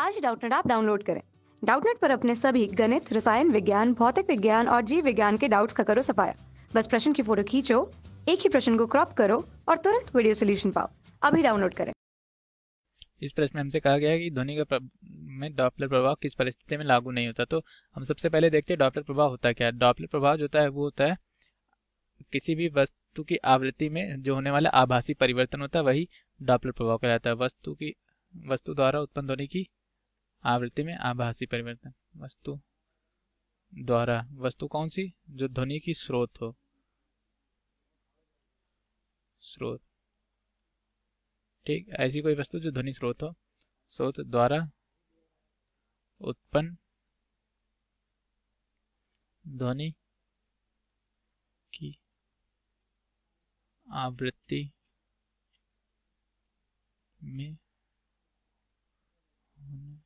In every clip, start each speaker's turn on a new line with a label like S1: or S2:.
S1: आज Doubtnut app download करें। Doubtnut पर अपने सभी गणित, रसायन विज्ञान, भौतिक विज्ञान और जीव विज्ञान के डाउट्स का करो सफाया। बस प्रश्न की फोटो खींचो, एक ही प्रश्न को क्रॉप करो और तुरंत वीडियो सोल्यूशन पाओ। अभी डाउनलोड करें।
S2: इस प्रश्न में हमसे कहा गया है कि ध्वनि का में डॉपलर प्रभाव किस परिस्थिति में लागू नहीं होता। तो हम सबसे पहले देखते हैं डॉपलर प्रभाव होता क्या है। डॉपलर प्रभाव जो होता है वो होता है किसी भी वस्तु की आवृत्ति में जो होने वाला आभासी परिवर्तन होता है, वही डॉपलर प्रभाव कहलाता है। वस्तु द्वारा उत्पन्न ध्वनि की आवृत्ति में आभासी परिवर्तन। वस्तु द्वारा, वस्तु कौन सी? जो ध्वनि की स्रोत हो, स्रोत। ठीक, ऐसी कोई वस्तु जो ध्वनि स्रोत हो, स्रोत द्वारा उत्पन्न ध्वनि की आवृत्ति में होने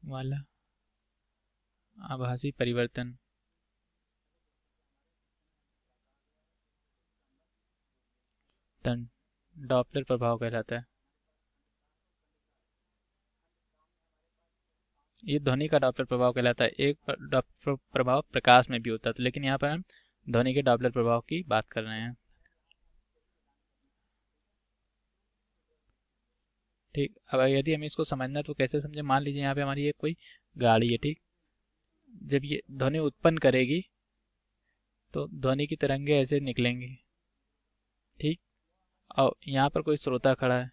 S2: वाला आभासी परिवर्तन डॉपलर प्रभाव कहलाता है। ये ध्वनि का डॉपलर प्रभाव कहलाता है। एक डॉपलर प्रभाव प्रकाश में भी होता है, तो लेकिन यहाँ पर हम ध्वनि के डॉपलर प्रभाव की बात कर रहे हैं। ठीक, अब यदि हमें इसको समझना तो कैसे समझे। मान लीजिए यहाँ पे हमारी एक कोई गाड़ी है। ठीक, जब ये ध्वनि उत्पन्न करेगी तो ध्वनि की तरंगे ऐसे निकलेंगी। ठीक, और यहाँ पर कोई श्रोता खड़ा है,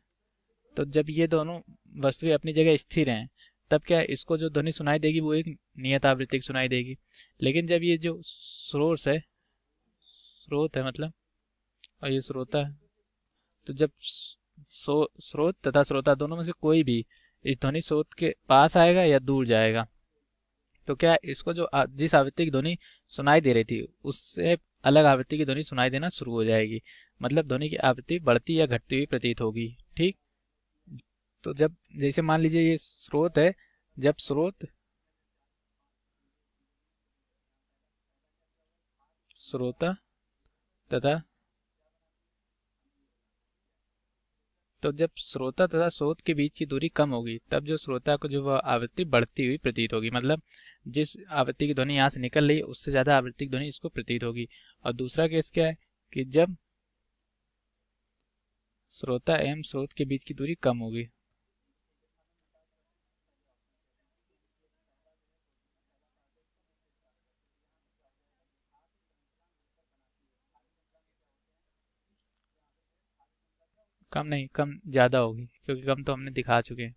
S2: तो जब ये दोनों वस्तुएं अपनी जगह स्थिर हैं तब क्या है, इसको जो ध्वनि सुनाई देगी वो एक नियत आवृत्ति की सुनाई देगी। लेकिन जब ये जो स्रोत है मतलब, और ये श्रोता है, तो जब स्रोत तथा श्रोता दोनों में से कोई भी इस ध्वनि स्रोत के पास आएगा या दूर जाएगा, तो क्या इसको जो जिस आवृत्ति की ध्वनि सुनाई दे रही थी उससे अलग आवृत्ति की ध्वनि सुनाई देना शुरू हो जाएगी। मतलब ध्वनि की आवृत्ति बढ़ती या घटती हुई प्रतीत होगी। ठीक, तो जब जैसे मान लीजिए ये स्रोत है, जब स्रोत श्रोता तथा तो जब श्रोता तथा स्रोत के बीच की दूरी कम होगी तब जो श्रोता को जो वह आवृत्ति बढ़ती हुई प्रतीत होगी। मतलब जिस आवृत्ति की ध्वनि यहाँ से निकल रही है उससे ज्यादा आवृत्ति की ध्वनि इसको प्रतीत होगी। और दूसरा केस क्या है कि जब श्रोता एवं स्रोत के बीच की दूरी कम होगी। कम नहीं, कम ज्यादा होगी, क्योंकि कम तो हमने दिखा चुके हैं।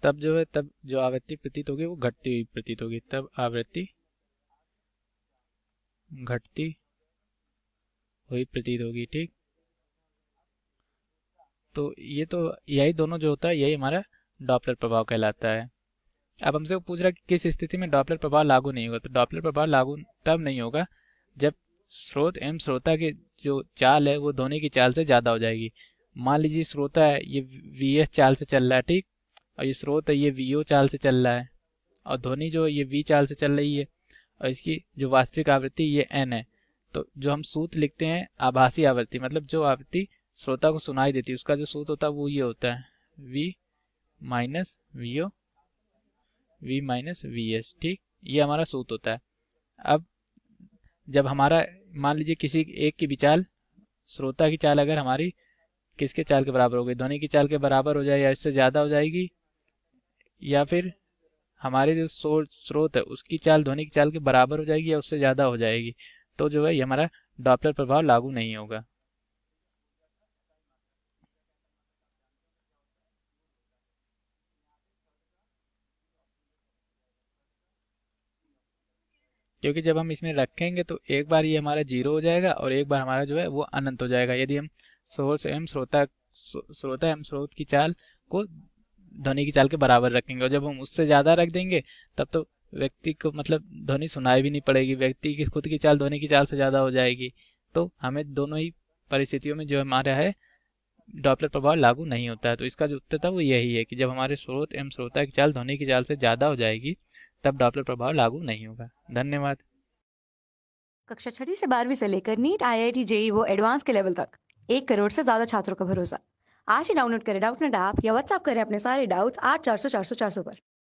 S2: तब जो है, तब जो आवृत्ति प्रतीत होगी वो घटती हुई प्रतीत होगी। तब आवृत्ति घटती हुई प्रतीत होगी। ठीक, तो यही दोनों जो होता है यही हमारा डॉपलर प्रभाव कहलाता है। अब हमसे वो पूछ रहा है कि किस स्थिति में डॉपलर प्रभाव लागू नहीं होगा। तो डॉपलर प्रभाव लागू तब नहीं होगा जब स्रोत एवं श्रोता की जो चाल है वो ध्वनि की चाल से ज्यादा हो जाएगी। मान लीजिए श्रोता है ये वीएस चाल से चल रहा है, ठीक, और ये स्रोत है ये वीओ चाल से चल रहा है, और ध्वनि जो ये वी चाल से चल रही है, और इसकी जो वास्तविक आवृत्ति ये एन है। तो जो हम सूत्र लिखते हैं आभासी आवृत्ति, मतलब जो आवृत्ति श्रोता को सुनाई देती है उसका जो सूत्र होता है वो ये होता है V minus VO V minus V S. ठीक, ये हमारा सूत्र होता है। अब जब हमारा मान लीजिए किसी एक की भी चाल, श्रोता की चाल अगर हमारी किसके चाल के बराबर हो गई, ध्वनि की चाल के बराबर हो जाए या इससे ज्यादा हो जाएगी, या फिर हमारे जो स्रोत है उसकी चाल ध्वनि की चाल के बराबर हो जाएगी या उससे ज्यादा हो जाएगी, तो जो है ये हमारा डॉपलर प्रभाव लागू नहीं होगा। क्योंकि जब हम इसमें रखेंगे तो एक बार ये हमारा 0 हो जाएगा और एक बार हमारा जो है वो अनंत हो जाएगा। यदि हम सोर्स एवं श्रोता एवं स्रोत की चाल को ध्वनि की चाल के बराबर रखेंगे, और जब हम उससे ज्यादा रख देंगे तब तो व्यक्ति को मतलब ध्वनि सुनाई भी नहीं पड़ेगी, व्यक्ति की खुद की चाल ध्वनि की चाल से ज्यादा हो जाएगी। तो हमें दोनों ही परिस्थितियों में जो हमारा है डॉपलर प्रभाव लागू नहीं होता है। तो इसका जो उत्तर था वो यही है कि जब हमारे स्रोत एवं श्रोता की चाल ध्वनि की चाल से ज्यादा हो जाएगी तब डॉपलर प्रभाव लागू नहीं होगा। धन्यवाद।
S1: कक्षा 6 से 12वीं से लेकर नीट, आईआईटी, जेईई वो एडवांस के लेवल तक 1 करोड़ से ज्यादा छात्रों का भरोसा। आज ही डाउनलोड करें डाउटनेट ऐप या व्हाट्सएप करें अपने सारे डाउट्स 8400 400 400 पर।